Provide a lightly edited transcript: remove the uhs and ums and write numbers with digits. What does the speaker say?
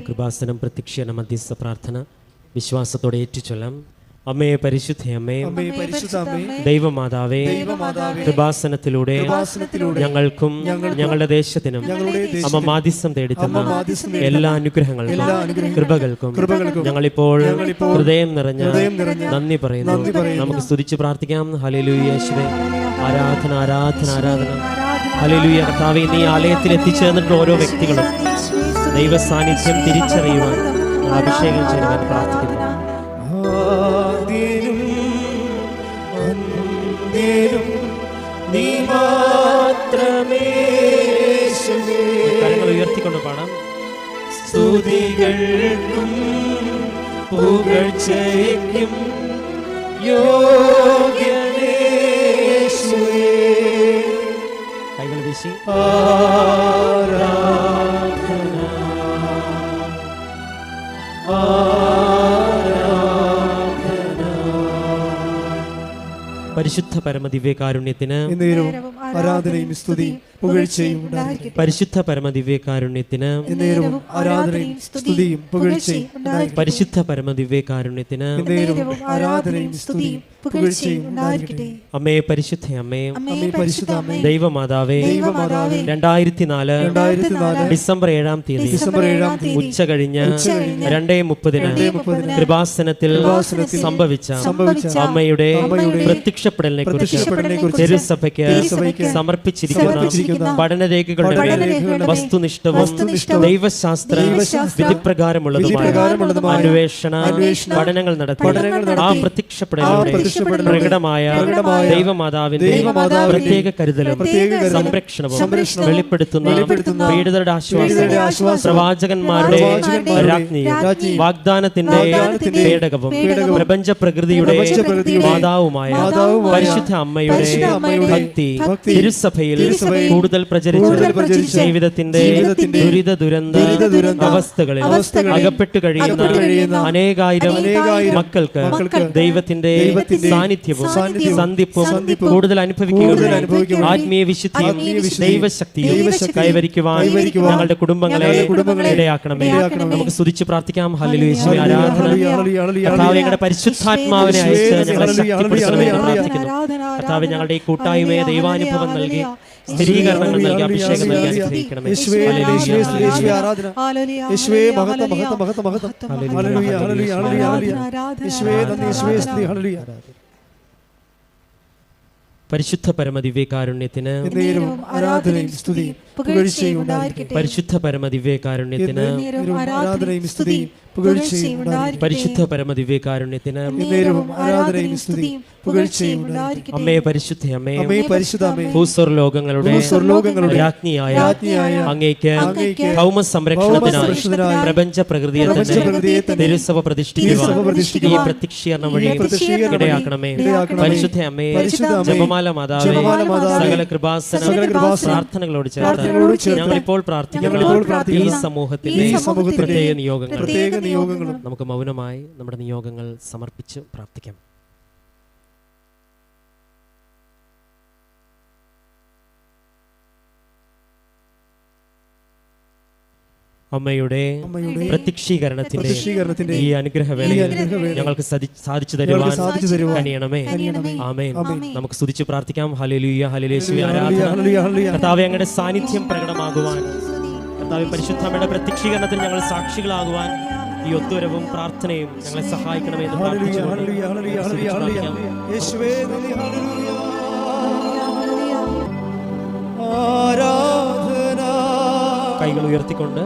കൃപാസനം പ്രത്യക്ഷീകരണ മധ്യസ്ഥ പ്രാർത്ഥന വിശ്വാസത്തോടെ ഏറ്റുചൊല്ലാം. അമ്മേ പരിശുദ്ധയമ്മേ, ദൈവമാതാവേ, കൃപാസനത്തിലൂടെ ഞങ്ങൾക്കും ഞങ്ങളുടെ ദേശത്തിനും അമ്മ മാധ്യസ്ഥം തേടിത്തന്ന എല്ലാ അനുഗ്രഹങ്ങൾക്കും കൃപകൾക്കും ഞങ്ങളിപ്പോൾ ഹൃദയം നിറഞ്ഞ നന്ദി പറയുന്നു. നമുക്ക് സ്തുതിച്ച് പ്രാർത്ഥിക്കാം. ഹല്ലേലൂയ യേശുവേ, ആരാധന ആരാധന ആരാധന. ഹല്ലേലൂയ കർത്താവേ, നീ ആലയത്തിൽ എത്തിച്ചേർന്നിട്ടുള്ള ഓരോ വ്യക്തികളും ദൈവ സാന്നിധ്യം തിരിച്ചറിയുവാൻ അഭിഷേകം ചെയ്യുവാൻ പ്രാർത്ഥിക്കുന്നു. കരങ്ങൾ ഉയർത്തിക്കൊണ്ട് പാടാം. സ്തുതികൾക്കും പുകഴ്ചയ്ക്കും യോഗ്യനേ യേശുവേ. കൈകൾ വീശി പരിശുദ്ധ പരമദിവ്യകാരുണ്യത്തിന് ആരാധനയും സ്തുതിയും പുകഴ്ചയും ഉണ്ടായിരിക്കട്ടെ. പരിശുദ്ധ പരമദിവ്യകാരുണ്യത്തിന് ആരാധനയും സ്തുതിയും പുകഴ്ചയും ഉണ്ടായിരിക്കട്ടെ. പരിശുദ്ധ പരമദിവ്യകാരുണ്യത്തിന് ആരാധനയും സ്തുതിയും പുകഴ്ചയും ഉണ്ടായിരിക്കട്ടെ. അമ്മേ പരിശുദ്ധ അമ്മേ, ദൈവമാതാവേ, 2004 ഡിസംബർ 7-ാം തീയതി ഉച്ച കഴിഞ്ഞ് 2:30 കൃപാസനത്തിൽ സംഭവിച്ച അമ്മയുടെ പ്രത്യക്ഷപ്പെടലിനെ കുറിച്ച് തിരുസഭയ്ക്ക് സമർപ്പിച്ചിരിക്കുന്ന പഠനരേഖകളുടെ വസ്തുനിഷ്ഠവും ദൈവശാസ്ത്ര വിധിപ്രകാരമുള്ളതുമായ അന്വേഷണ പഠനങ്ങൾ നടത്തി ആ പ്രത്യക്ഷപ്പെടലിലൂടെ പ്രകടമായ ദൈവമാതാവിന്റെ പ്രത്യേക കരുതലും സംരക്ഷണവും വെളിപ്പെടുത്തുന്ന പീഡിതരുടെ ആശ്വാസം, പ്രവാചകന്മാരുടെ രാജ്ഞിയും വാഗ്ദാനത്തിന്റെ പേടകവും പ്രപഞ്ച പ്രകൃതിയുടെ മാതാവുമായ പരിശുദ്ധ അമ്മയുടെ ഭക്തി തിരുസഭയിൽ കൂടുതൽ പ്രചരിച്ചു ജീവിതത്തിന്റെ ദുരിത ദുരന്ത അവസ്ഥകളിൽ അകപ്പെട്ടു കഴിയുന്ന അനേകായിരം മക്കൾക്ക് ദൈവത്തിന്റെ സാന്നിധ്യവും സന്ധിപ്പും കൂടുതൽ അനുഭവിക്കുകയും ആത്മീയ വിശുദ്ധിയും ദൈവശക്തിയും കൈവരിക്കുവാൻ ഞങ്ങളുടെ കുടുംബങ്ങളെ ഇടയാക്കണമേ. നമുക്ക് സ്തുതിച്ച് പ്രാർത്ഥിക്കാം. ഹല്ലേലൂയ യേശുവേ, ആരാധന. കർത്താവേ, ഞങ്ങളുടെ പരിശുദ്ധാത്മാവിനെ അയച്ച് ഞങ്ങളെ ശക്തിപ്പെടുത്തണമെന്ന് പ്രാർത്ഥിക്കുന്നു. കർത്താവേ, ഞങ്ങളുടെ ഈ കൂട്ടായ്മയെ ദൈവാനുഭവം നൽകി സ്ഥിരീകരണങ്ങൾ നൽകി അഭിഷേകം നൽകി അനുഗ്രഹിക്കണമേ. പരിശുദ്ധ പരമദിവ്യകാരുണ്യത്തിന് ആരാധനയും സ്തുതിയും പുകഴ്ചയും ഉണ്ടായിരിക്കട്ടെ. പരിശുദ്ധ പരമദിവ്യകാരുണ്യത്തിന് ആരാധനയും സ്തുതിയും പുകഴ്ചയും ഉണ്ടായിരിക്കട്ടെ. പരിശുദ്ധ പരമദിവ്യകാരുണ്യത്തിന് ആരാധനയും സ്തുതിയും പുകഴ്ചയും ഉണ്ടായിരിക്കട്ടെ. അമ്മേ പരിശുദ്ധ അമ്മേ, ഭൂസ്വർലോകങ്ങളുടെ രാജ്ഞിയായ അങ്ങേക്ക് ഭൗമ സംരക്ഷണത്തിനായി പ്രപഞ്ച പ്രകൃതിയെ തന്നെ തിരുസഭ പ്രതിഷ്ഠിക്കുവാൻ ഈ പ്രത്യക്ഷീകരണം വഴി ഇടയാക്കണമേ. പരിശുദ്ധ അമ്മേ, ജപമാല മാതാവേ, സകല കൃപാസന പ്രാർത്ഥനകളോട് ചേർത്ത് ഞങ്ങളിപ്പോൾ പ്രാർത്ഥിക്കുന്നു ഈ സമൂഹത്തിന്റെ പ്രത്യേക നിയോഗങ്ങൾ നമുക്ക് മൗനമായി നമ്മുടെ നിയോഗങ്ങൾ സമർപ്പിച്ച് പ്രാർത്ഥിക്കാം. അമ്മയുടെ പ്രത്യക്ഷീകരണത്തിന്റെ ഈ അനുഗ്രഹവേളയിൽ ഞങ്ങൾക്ക് സാധിച്ചു തരുവാൻ കനിയണമേ. ആമേൻ. നമുക്ക് സ്തുതിച്ച് പ്രാർത്ഥിക്കാം. ഹല്ലേലൂയ ഹല്ലേലൂയ യേശുവേ, ആരാധന. കർത്താവേ, അങ്ങയുടെ സാന്നിധ്യം പ്രകടമാകുവാൻ, കർത്താവേ പരിശുദ്ധമ്മയുടെ പ്രത്യക്ഷീകരണത്തിൽ ഞങ്ങൾ സാക്ഷികളാകുവാൻ ഈ ഒത്തുവരവും പ്രാർത്ഥനയും ഞങ്ങളെ സഹായിക്കണമേ എന്ന് പ്രാർത്ഥിച്ചുകൊണ്ട് കൈകൾ ഉയർത്തിക്കൊണ്ട്